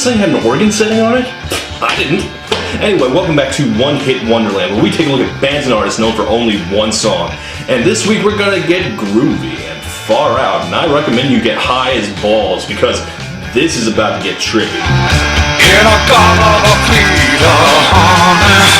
thing had an organ setting on it? I didn't. Anyway, welcome back to One Hit Wonderland, where we take a look at bands and artists known for only one song. And this week we're gonna get groovy and far out, and I recommend you get high as balls, because this is about to get trippy. In-A-Gadda-Da-Vida, honey,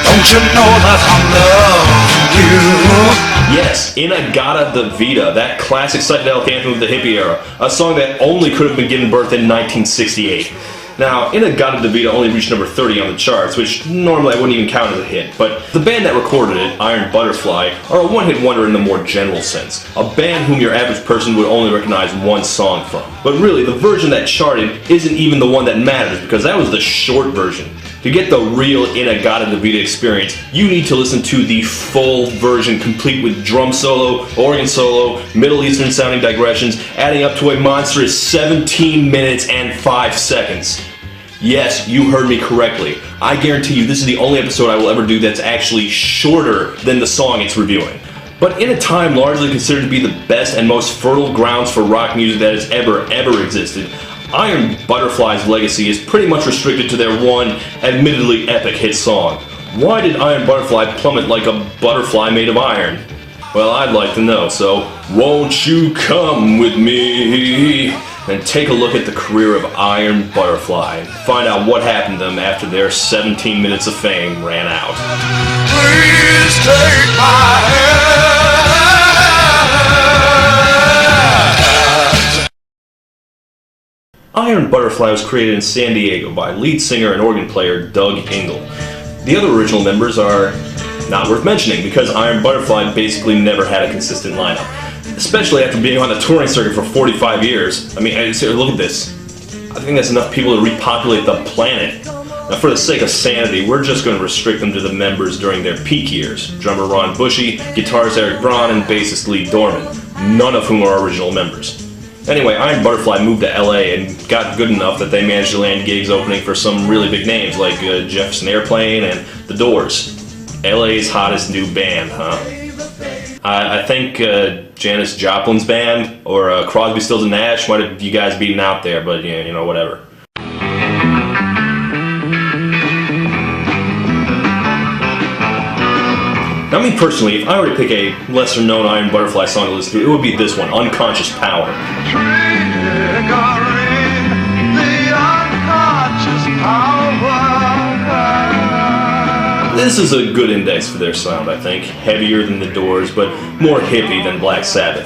don't you know that I'm loving you? Yes, In-A-Gadda-Da-Vida, that classic psychedelic anthem of the hippie era, a song that only could have been given birth in 1968. Now, In-A-Gadda-Da-Vida only reached number 30 on the charts, which normally I wouldn't even count as a hit, but the band that recorded it, Iron Butterfly, are a one-hit wonder in the more general sense. A band whom your average person would only recognize one song from. But really, the version that charted isn't even the one that matters, because that was the short version. To get the real In-A-Gadda-Da-Vida experience, you need to listen to the full version, complete with drum solo, organ solo, Middle Eastern sounding digressions, adding up to a monstrous 17 minutes and 5 seconds. Yes, you heard me correctly. I guarantee you this is the only episode I will ever do that's actually shorter than the song it's reviewing. But in a time largely considered to be the best and most fertile grounds for rock music that has ever existed, Iron Butterfly's legacy is pretty much restricted to their one, admittedly epic hit song. Why did Iron Butterfly plummet like a butterfly made of iron? Well, I'd like to know, so won't you come with me and take a look at the career of Iron Butterfly and find out what happened to them after their 17 minutes of fame ran out. Please take my hand. Iron Butterfly was created in San Diego by lead singer and organ player Doug Ingle. The other original members are not worth mentioning because Iron Butterfly basically never had a consistent lineup, especially after being on the touring circuit for 45 years. I mean, look at this. I think that's enough people to repopulate the planet. Now, for the sake of sanity, we're just going to restrict them to the members during their peak years. Drummer Ron Bushy, guitarist Eric Braun, and bassist Lee Dorman, none of whom are original members. Anyway, Iron Butterfly moved to LA and got good enough that they managed to land gigs opening for some really big names like Jefferson Airplane and The Doors. LA's hottest new band, huh? I think Janis Joplin's band or Crosby, Stills and Nash might have you guys beaten out there, but yeah, you know, whatever. Now, me personally, if I were to pick a lesser-known Iron Butterfly song to listen to, it would be this one, Unconscious Power. This is a good index for their sound, I think. Heavier than The Doors, but more hippie than Black Sabbath.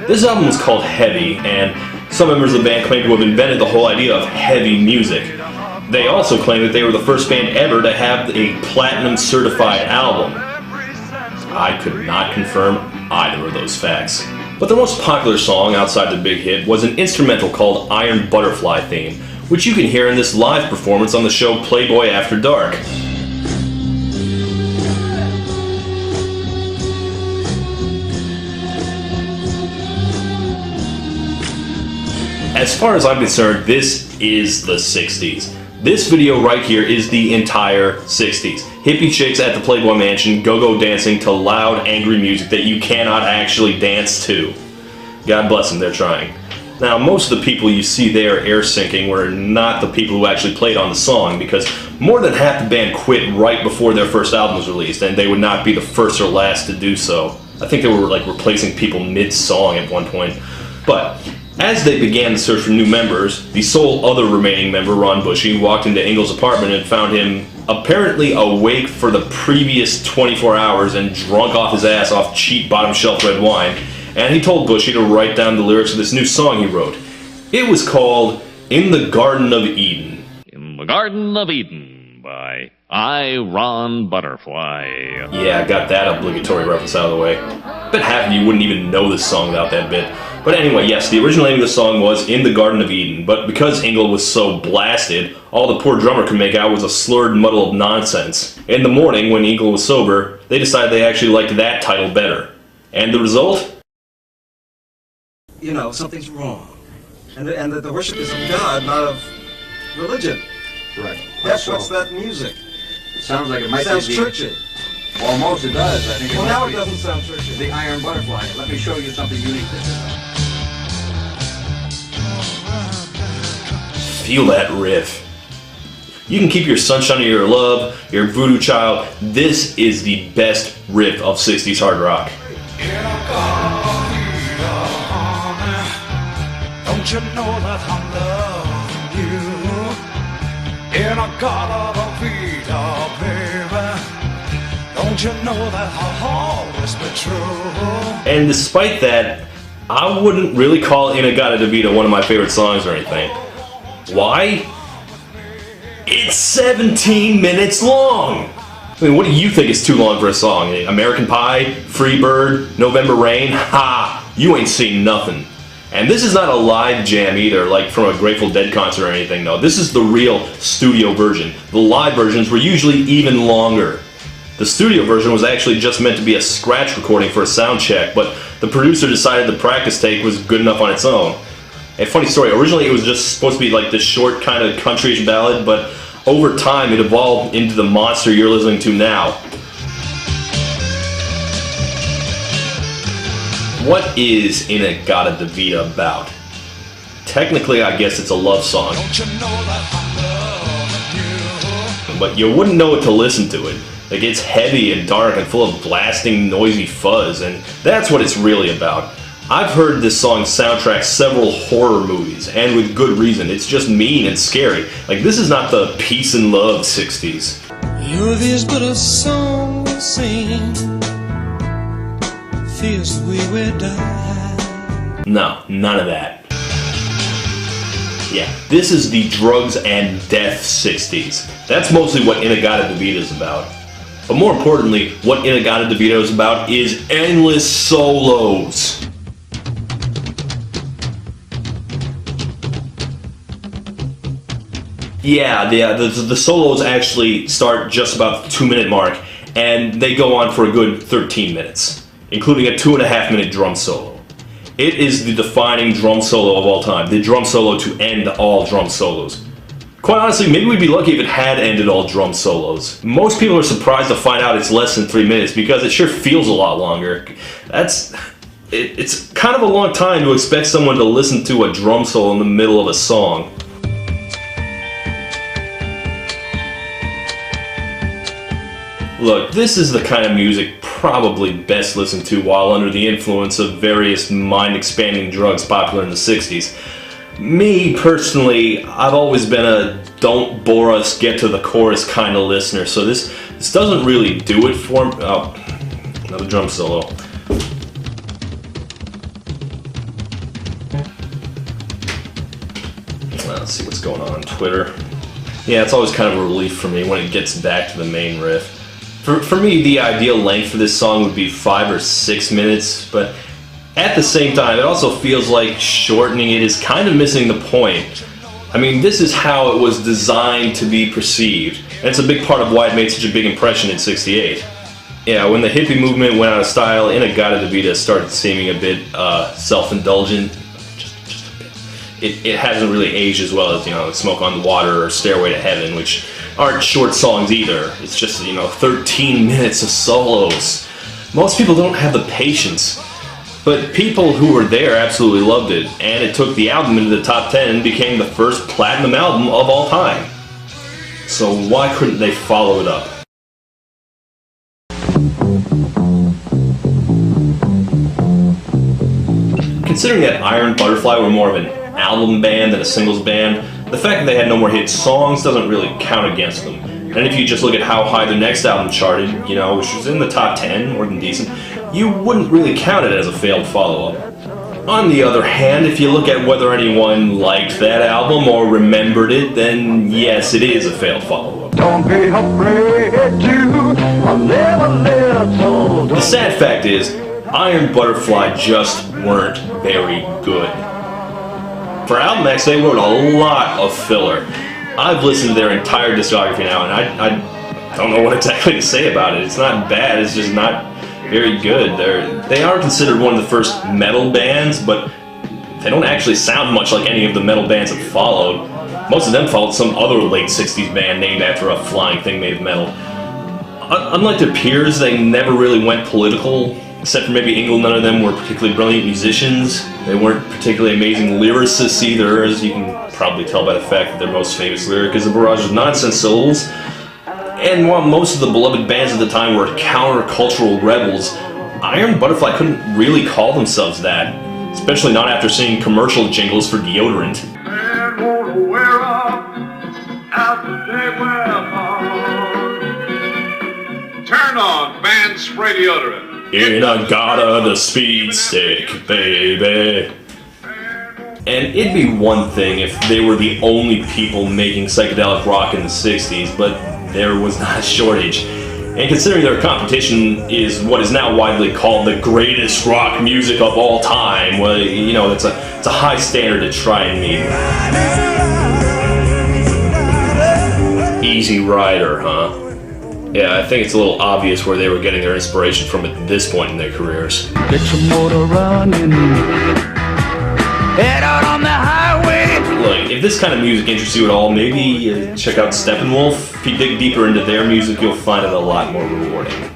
This album was called Heavy, and some members of the band claim to have invented the whole idea of heavy music. They also claim that they were the first band ever to have a platinum-certified album. I could not confirm either of those facts. But the most popular song outside the big hit was an instrumental called Iron Butterfly Theme, which you can hear in this live performance on the show Playboy After Dark. As far as I'm concerned, this is the 60s. This video right here is the entire 60s. Hippie chicks at the Playboy Mansion go-go dancing to loud, angry music that you cannot actually dance to. God bless them, they're trying. Now, most of the people you see there air syncing were not the people who actually played on the song, because more than half the band quit right before their first album was released, and they would not be the first or last to do so. I think they were like replacing people mid-song at one point. But as they began to search for new members, the sole other remaining member, Ron Bushy, walked into Ingle's apartment and found him apparently awake for the previous 24 hours and drunk off his ass off cheap bottom shelf red wine, and he told Bushy to write down the lyrics of this new song he wrote. It was called In the Garden of Eden. In the Garden of Eden by Iron Butterfly. Yeah, I got that obligatory reference out of the way. I bet half of you wouldn't even know this song without that bit. But anyway, yes, the original name of the song was In the Garden of Eden, but because Ingle was so blasted, all the poor drummer could make out was a slurred muddle of nonsense. In the morning, when Ingle was sober, they decided they actually liked that title better. And the result? You know, something's wrong. And that the worship is of God, not of religion. Right. That's what's that music. It sounds like it might Sounds be churchy. Almost it does. I think it Well, might now be it doesn't sound churchy. the Iron Butterfly. Let me show you something unique. feel that riff. You can keep your Sunshine of Your Love, your Voodoo Child. This is the best riff of 60s hard rock. Don't you know that I'm loving you? In-A-Gadda-Da-Vida, baby. Don't you know that I'll always be true? And despite that, I wouldn't really call In-A-Gadda-Da-Vida one of my favorite songs or anything. Why? It's 17 minutes long! I mean, what do you think is too long for a song? American Pie? Free Bird? November Rain? Ha! You ain't seen nothing. And this is not a live jam either, like from a Grateful Dead concert or anything, no. This is the real studio version. The live versions were usually even longer. The studio version was actually just meant to be a scratch recording for a sound check, but the producer decided the practice take was good enough on its own. A funny story, originally it was just supposed to be like this short kind of countryish ballad, but over time it evolved into the monster you're listening to now. What is In-A-Gadda-Da-Vida about? Technically, I guess it's a love song. Don't you know that I'm loving you? But you wouldn't know it to listen to it. It gets heavy and dark and full of blasting, noisy fuzz, and that's what it's really about. I've heard this song soundtrack several horror movies, and with good reason. It's just mean and scary. Like, this is not the peace and love 60s. You're this but a song we sing, feels we will die. No, none of that. Yeah, this is the drugs and death 60s. That's mostly what In-A-Gadda-Da-Vida is about. But more importantly, what In-A-Gadda-Da-Vida is about is endless solos. Yeah, the solos actually start just about the 2-minute mark, and they go on for a good 13 minutes, including a 2.5-minute drum solo. It is the defining drum solo of all time, the drum solo to end all drum solos. Quite honestly, maybe we'd be lucky if it had ended all drum solos. Most people are surprised to find out it's less than 3 minutes because it sure feels a lot longer. It's kind of a long time to expect someone to listen to a drum solo in the middle of a song. Look, this is the kind of music probably best listened to while under the influence of various mind-expanding drugs popular in the 60s. Me, personally, I've always been a don't bore us, get to the chorus kind of listener, so this doesn't really do it for me. Oh, another drum solo. Let's see what's going on Twitter. Yeah, it's always kind of a relief for me when it gets back to the main riff. For me, the ideal length for this song would be 5 or 6 minutes, but at the same time, it also feels like shortening it is kind of missing the point. I mean, this is how it was designed to be perceived, and it's a big part of why it made such a big impression in '68. Yeah, when the hippie movement went out of style, In-A-Gadda-Da-Vida started seeming a bit self-indulgent. Just a bit. It hasn't really aged as well as, Smoke on the Water or Stairway to Heaven, which aren't short songs either. It's just, 13 minutes of solos. Most people don't have the patience. But people who were there absolutely loved it, and it took the album into the top 10 and became the first platinum album of all time. So why couldn't they follow it up? Considering that Iron Butterfly were more of an album band than a singles band, the fact that they had no more hit songs doesn't really count against them. And if you just look at how high their next album charted, which was in the top 10, more than decent, you wouldn't really count it as a failed follow-up. On the other hand, if you look at whether anyone liked that album or remembered it, then yes, it is a failed follow-up. Don't be afraid to live a little. The sad fact is, Iron Butterfly just weren't very good. For Album X, they wrote a lot of filler. I've listened to their entire discography now, and I don't know what exactly to say about it. It's not bad, it's just not very good. They are considered one of the first metal bands, but they don't actually sound much like any of the metal bands that followed. Most of them followed some other late 60s band named after a flying thing made of metal. Unlike their peers, they never really went political. Except for maybe Ingle, none of them were particularly brilliant musicians. They weren't particularly amazing lyricists either, as you can probably tell by the fact that their most famous lyric is a barrage of nonsense syllables. And while most of the beloved bands at the time were countercultural rebels, Iron Butterfly couldn't really call themselves that, especially not after seeing commercial jingles for deodorant. Turn on band spray deodorant. In-A-Gadda-Da-Vida, the speed stick, baby. And it'd be one thing if they were the only people making psychedelic rock in the 60s, but there was not a shortage. And considering their competition is what is now widely called the greatest rock music of all time, well, you know, it's a high standard to try and meet. Easy Rider, huh? Yeah, I think it's a little obvious where they were getting their inspiration from at this point in their careers. Get your motor running. Head out on the highway. Look, if this kind of music interests you at all, maybe check out Steppenwolf. If you dig deeper into their music, you'll find it a lot more rewarding.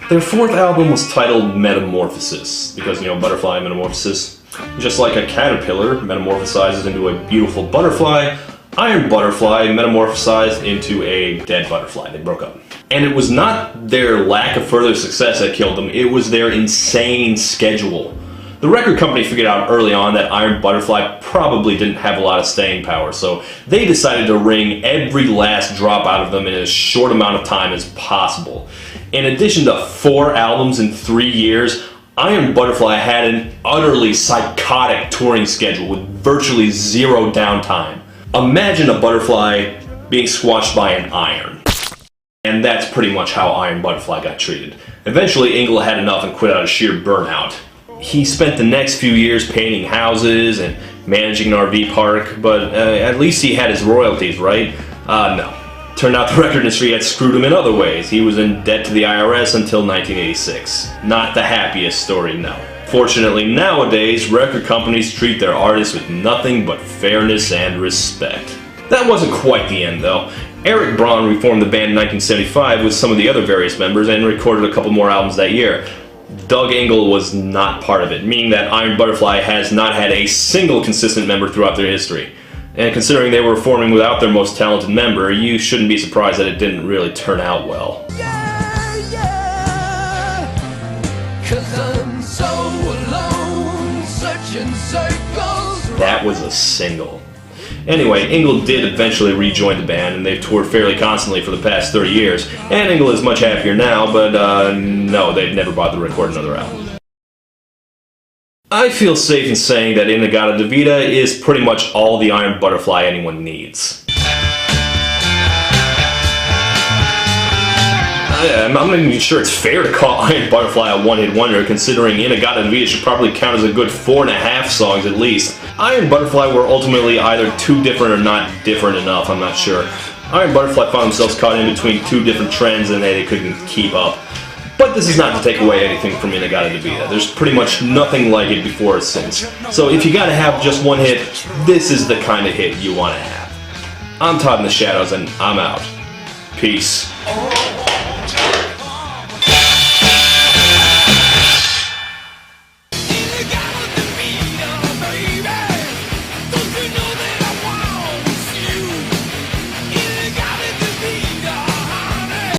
Their fourth album was titled Metamorphosis, because, you know, butterfly metamorphosis. Just like a caterpillar metamorphosizes into a beautiful butterfly, Iron Butterfly metamorphosized into a dead butterfly. They broke up. And it was not their lack of further success that killed them, it was their insane schedule. The record company figured out early on that Iron Butterfly probably didn't have a lot of staying power, so they decided to wring every last drop out of them in as short amount of time as possible. In addition to 4 albums in 3 years, Iron Butterfly had an utterly psychotic touring schedule with virtually zero downtime. Imagine a butterfly being squashed by an iron. And that's pretty much how Iron Butterfly got treated. Eventually, Ingle had enough and quit out of sheer burnout. He spent the next few years painting houses and managing an RV park, but at least he had his royalties, right? No. Turned out the record industry had screwed him in other ways. He was in debt to the IRS until 1986. Not the happiest story, no. Fortunately, nowadays, record companies treat their artists with nothing but fairness and respect. That wasn't quite the end, though. Eric Braun reformed the band in 1975 with some of the other various members and recorded a couple more albums that year. Doug Ingle was not part of it, meaning that Iron Butterfly has not had a single consistent member throughout their history. And considering they were forming without their most talented member, you shouldn't be surprised that it didn't really turn out well. Yeah, yeah. 'Cause I'm so alone, searching circles. That was a single. Anyway, Ingle did eventually rejoin the band, and they've toured fairly constantly for the past 30 years. And Ingle is much happier now, but no, they've never bothered to record another album. I feel safe in saying that In-A-Gadda-Da-Vida is pretty much all the Iron Butterfly anyone needs. I'm not even sure it's fair to call Iron Butterfly a one-hit wonder, considering In-A-Gadda-Da-Vida should probably count as a good 4.5 songs at least. Iron Butterfly were ultimately either too different or not different enough, I'm not sure. Iron Butterfly found themselves caught in between 2 different trends and they couldn't keep up. But this is not to take away anything from In-A-Gadda-Da-Vida. There's pretty much nothing like it before or since. So if you gotta have just one hit, this is the kind of hit you want to have. I'm Todd in the Shadows and I'm out. Peace.